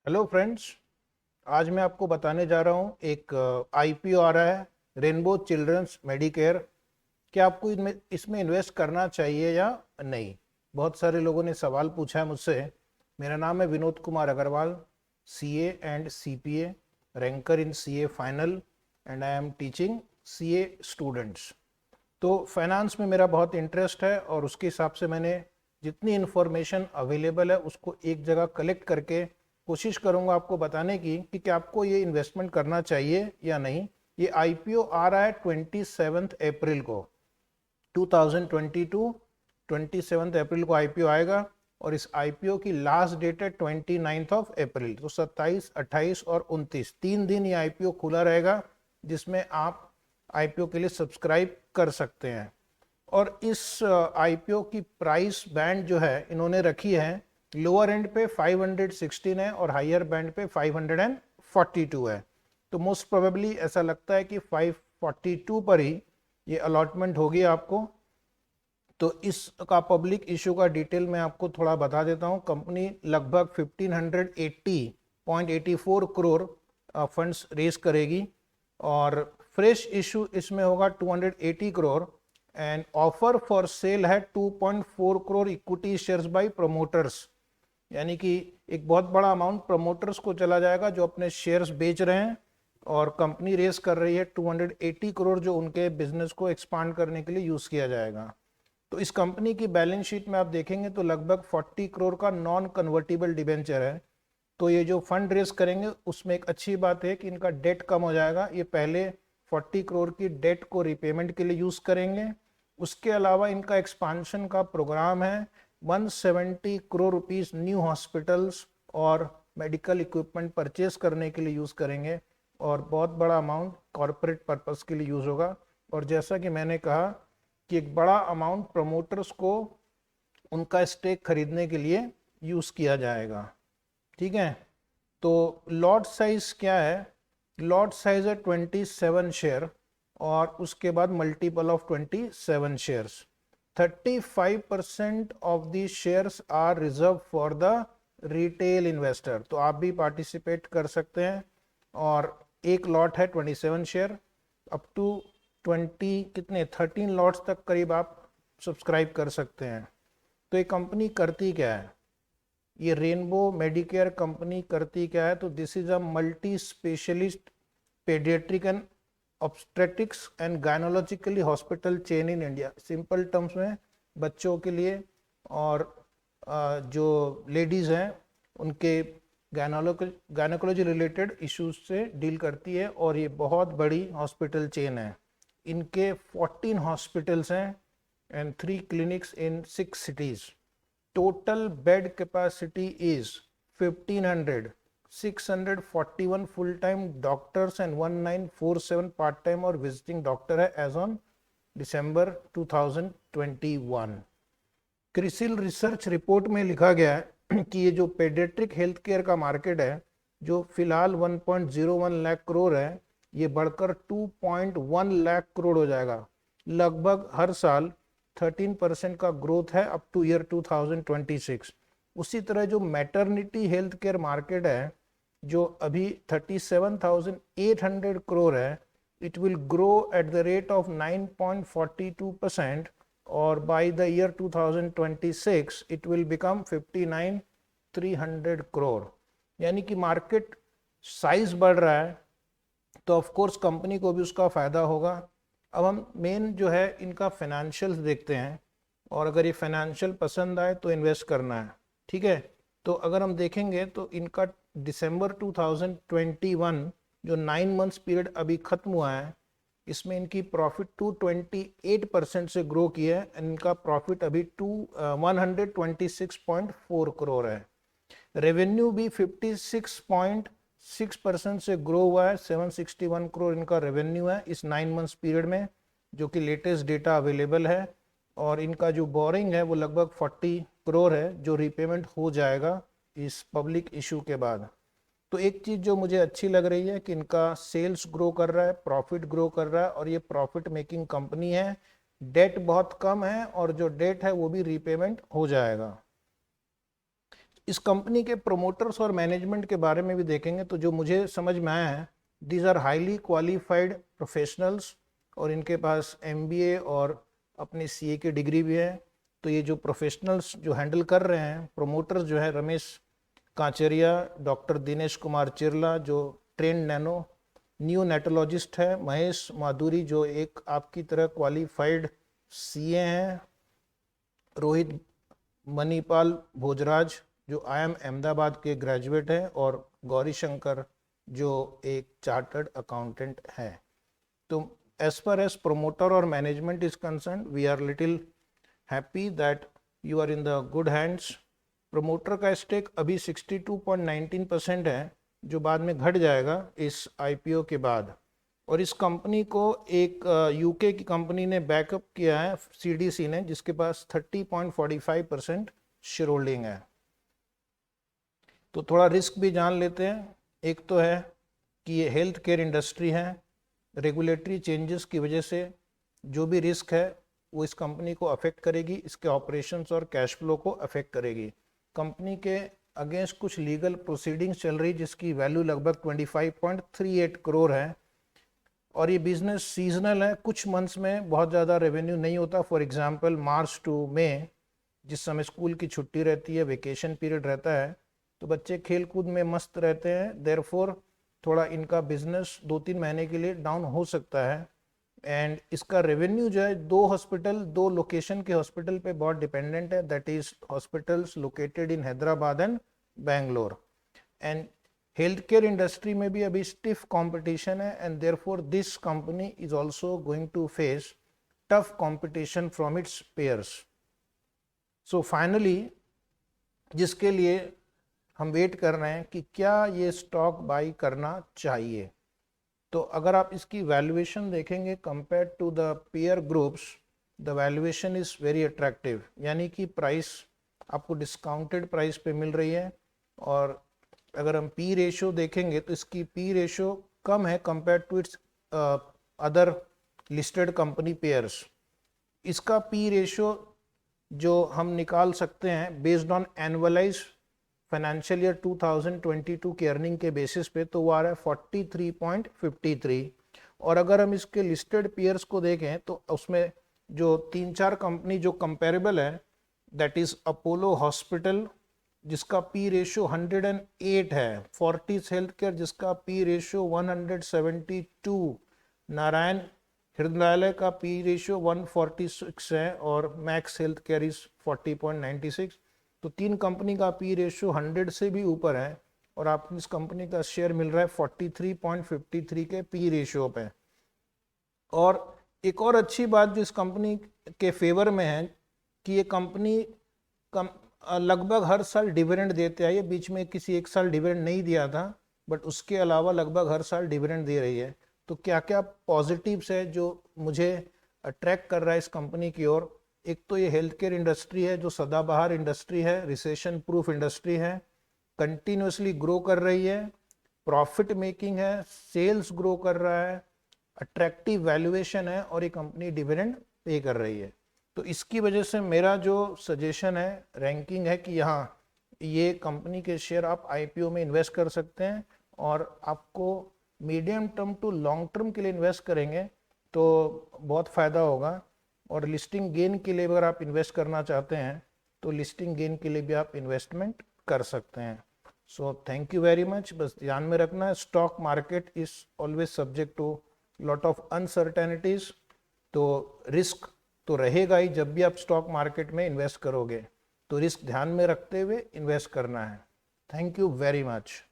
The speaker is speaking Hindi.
Hello friends. आज मैं आपको बताने जा रहा हूँ एक आईपीओ आ रहा है, रेनबो चिल्ड्रंस मेडिकेयर। क्या आपको इसमें इन्वेस्ट करना चाहिए या नहीं? बहुत सारे लोगों ने सवाल पूछा है मुझसे। मेरा नाम है Vinod Kumar Agarwal, CA and CPA, ranker in CA final, and I am teaching CA students. तो फाइनेंस में मेरा बहुत इंटरेस्ट है और उसके हिसाब से मैंने जितनी इन्फॉर्मेशन अवेलेबल है उसको एक जगह कलेक्ट करके कोशिश करूंगा आपको बताने की कि क्या आपको ये इन्वेस्टमेंट करना चाहिए या नहीं। ये आईपीओ आ रहा है 27 अप्रैल को, 2022। 27 अप्रैल को आईपीओ आएगा और इस आईपीओ की लास्ट डेट है 29 अप्रैल। तो 27, 28 और 29 3 दिन ये आईपीओ खुला रहेगा, जिसमें आप आईपीओ के लिए सब्सक्राइब कर सकते हैं। और इस आईपीओ की प्राइस बैंड जो है इन्होंने रखी है, लोअर एंड पे 516 है और हायर बैंड पे 542 है। तो मोस्ट प्रोबेबली ऐसा लगता है कि 542 पर ही ये अलॉटमेंट होगी आपको। तो इसका पब्लिक इशू का डिटेल मैं आपको थोड़ा बता देता हूँ। कंपनी लगभग 1580.84 करोड़ फंड्स रेज करेगी और फ्रेश इशू इसमें होगा 280 crore, and offer for sale है 2.4 crore equity shares by promoters. यानी कि एक बहुत बड़ा अमाउंट प्रमोटर्स को चला जाएगा जो अपने शेयर्स बेच रहे हैं, और कंपनी रेस कर रही है 280 करोड़ जो उनके बिजनेस को एक्सपांड करने के लिए यूज किया जाएगा। तो इस कंपनी की बैलेंस शीट में आप देखेंगे तो लगभग 40 करोड़ का नॉन कन्वर्टिबल डिबेंचर है। तो ये जो फंड रेस करेंगे उसमें एक अच्छी बात है कि इनका डेट कम हो जाएगा। ये पहले 40 करोड़ की डेट को रिपेमेंट के लिए यूज करेंगे। उसके अलावा इनका एक्सपांशन का प्रोग्राम है, 170 करोड़ रुपीस न्यू हॉस्पिटल्स और मेडिकल इक्विपमेंट परचेज करने के लिए यूज करेंगे, और बहुत बड़ा अमाउंट कॉरपोरेट पर्पस के लिए यूज होगा। और जैसा कि मैंने कहा कि एक बड़ा अमाउंट प्रमोटर्स को उनका स्टेक खरीदने के लिए यूज किया जाएगा। ठीक है। तो लॉट साइज क्या है? लॉट साइज है 27 शेयर, और उसके बाद multiple of 27 shares. 35% of the shares are reserved for the retail investor. तो आप भी पार्टिसिपेट कर सकते हैं। और एक लॉट है 27 शेयर, अप टू 13 लॉट्स तक करीब आप सब्सक्राइब कर सकते हैं। तो ये कंपनी करती क्या है? ये रेनबो मेडिकेयर कंपनी करती क्या है? तो this is a multi specialist paediatric and obstetrics and gynaecologically hospital chain in India. Simple terms में बच्चों के लिए और जो लेडीज़ हैं उनके गायनोकोलॉजी रिलेटेड इश्यूज से डील करती है, और ये बहुत बड़ी हॉस्पिटल चेन है। इनके 14 हॉस्पिटल्स हैं and 3 clinics in 6 cities. Total bed capacity is 1500, 641 full-time doctors and 1947 part-time और visiting doctor है as on December 2021। CRISIL research report में लिखा गया है कि ये जो पेडियाट्रिक हेल्थ केयर का मार्केट है, जो फिलहाल 1.01 लाख करोड़ है, ये बढ़कर 2.1 लाख करोड़ हो जाएगा। लगभग हर साल 13% का ग्रोथ है अप टू ईयर 2026। उसी तरह जो मैटरनिटी हेल्थ केयर मार्केट है, जो अभी 37,800 करोड़ है, it will grow at the rate of 9.42%, और by the year 2026 it will become 59,300 crore. यानी कि मार्केट साइज बढ़ रहा है, तो ऑफ कोर्स कंपनी को भी उसका फायदा होगा। अब हम मेन जो है इनका फाइनेंशियल्स देखते हैं, और अगर ये फाइनेंशियल पसंद आए तो इन्वेस्ट करना है। ठीक है। तो अगर हम देखेंगे तो इनका दिसंबर 2021 जो 9 मंथ्स पीरियड अभी खत्म हुआ है, इसमें इनकी प्रॉफिट 228% से ग्रो की है। इनका प्रॉफिट अभी 126.4 करोड़ है। रेवेन्यू भी 56.6% से ग्रो हुआ है, 761 करोड़ इनका रेवेन्यू है इस 9 मंथ्स पीरियड में, जो कि लेटेस्ट डेटा अवेलेबल है। और इनका जो बोरिंग है वो लगभग 40 करोड़ है, जो रिपेमेंट हो जाएगा इस पब्लिक इशू के बाद। तो एक चीज़ जो मुझे अच्छी लग रही है कि इनका सेल्स ग्रो कर रहा है, प्रॉफिट ग्रो कर रहा है, और ये प्रॉफिट मेकिंग कंपनी है। डेट बहुत कम है, और जो डेट है वो भी रीपेमेंट हो जाएगा। इस कंपनी के प्रोमोटर्स और मैनेजमेंट के बारे में भी देखेंगे तो जो मुझे समझ में आया है, these are highly qualified professionals और इनके पास MBA और अपनी CA की डिग्री भी है। तो ये जो प्रोफेशनल्स जो हैंडल कर रहे हैं, प्रोमोटर्स जो है रमेश कांचरिया, डॉक्टर दिनेश कुमार चिरला जो ट्रेंड न्यूनेटोलॉजिस्ट है, महेश माधुरी जो एक आपकी तरह क्वालिफाइड CA हैं, रोहित मणिपाल भोजराज जो IIM अहमदाबाद के ग्रेजुएट हैं, और गौरी शंकर जो एक चार्टर्ड अकाउंटेंट है। तो एज फार एज प्रोमोटर और management is concern, we are little happy that you are in the good hands. Promoter का स्टेक अभी 62.19% है, जो बाद में घट जाएगा इस IPO के बाद। और इस कंपनी को एक UK की कंपनी ने बैकअप किया है, CDC ने, जिसके पास 30.45% शेयर होल्डिंग है। तो थोड़ा रिस्क भी जान लेते हैं। एक तो है कि ये हेल्थ केयर इंडस्ट्री है, रेगुलेटरी चेंजेस की वजह से जो भी रिस्क है वो इस कंपनी को अफेक्ट करेगी, इसके ऑपरेशंस और कैश फ्लो को अफेक्ट करेगी। कंपनी के अगेंस्ट कुछ लीगल प्रोसीडिंग्स चल रही जिसकी वैल्यू लगभग 25.38 करोड़ है। और ये बिजनेस सीजनल है, कुछ मंथ्स में बहुत ज़्यादा रेवेन्यू नहीं होता। फॉर एग्जांपल मार्च टू मई, जिस समय स्कूल की छुट्टी रहती है, वेकेशन पीरियड रहता है, तो बच्चे खेल कूद में मस्त रहते हैं। देयरफॉर थोड़ा इनका बिजनेस 2-3 महीने के लिए डाउन हो सकता है। एंड इसका रेवेन्यू जो है दो लोकेशन के हॉस्पिटल पे बहुत डिपेंडेंट है, that is hospitals located in Hyderabad and Bangalore. And health care industry में भी अभी स्टिफ कंपटीशन है, and therefore this company is also going to face tough competition from its peers. So finally जिसके लिए हम वेट कर रहे हैं कि क्या ये स्टॉक बाई करना चाहिए, तो अगर आप इसकी वैल्यूएशन देखेंगे compare to the peer groups, the valuation is very attractive, यानी कि प्राइस आपको डिस्काउंटेड प्राइस पे मिल रही है। और अगर हम पी रेशियो देखेंगे तो इसकी पी रेशियो कम है compare to its other listed company peers. इसका पी रेशियो जो हम निकाल सकते हैं based on annualise financial year 2022 के अर्निंग के बेसिस पे, तो वो आ रहा है 43.53। और अगर हम इसके लिस्टेड पेयर्स को देखें तो उसमें जो 3-4 कंपनी जो कंपेरेबल है, दैट इज अपोलो हॉस्पिटल जिसका पी रेशियो 108 है, फोर्टिस हेल्थ केयर जिसका पी रेशियो 172, नारायण हृदयालय का पी रेशियो 146 है, और मैक्स हेल्थ केयर इज 40.96। तो 3 कंपनी का पी रेशियो 100 से भी ऊपर है, और आपको इस कंपनी का शेयर मिल रहा है 43.53 के पी रेशियो पे। और एक और अच्छी बात जो इस कंपनी के फेवर में है कि ये कंपनी लगभग हर साल डिविडेंड देते हैं। ये बीच में किसी एक साल डिविडेंड नहीं दिया था, बट उसके अलावा लगभग हर साल डिविडेंड दे रही है। तो क्या क्या पॉजिटिव्स है जो मुझे अट्रैक्ट कर रहा है इस कंपनी की ओर। एक तो ये हेल्थ केयर इंडस्ट्री है जो सदाबहार इंडस्ट्री है, रिसेशन प्रूफ इंडस्ट्री है, कंटिन्यूसली ग्रो कर रही है, प्रॉफिट मेकिंग है, सेल्स ग्रो कर रहा है, अट्रैक्टिव वैल्यूएशन है, और ये कंपनी डिविडेंड पे कर रही है। तो इसकी वजह से मेरा जो सजेशन है, रैंकिंग है कि यहाँ ये कंपनी के शेयर आप IPO में इन्वेस्ट कर सकते हैं, और आपको medium term to long term के लिए इन्वेस्ट करेंगे तो बहुत फ़ायदा होगा। और लिस्टिंग गेन के लिए अगर आप इन्वेस्ट करना चाहते हैं तो लिस्टिंग गेन के लिए भी आप इन्वेस्टमेंट कर सकते हैं। So thank you very much. बस ध्यान में रखना है, stock market is always subject to lot of uncertainties, तो रिस्क तो रहेगा ही जब भी आप स्टॉक मार्केट में इन्वेस्ट करोगे, तो रिस्क ध्यान में रखते हुए इन्वेस्ट करना है। Thank you very much.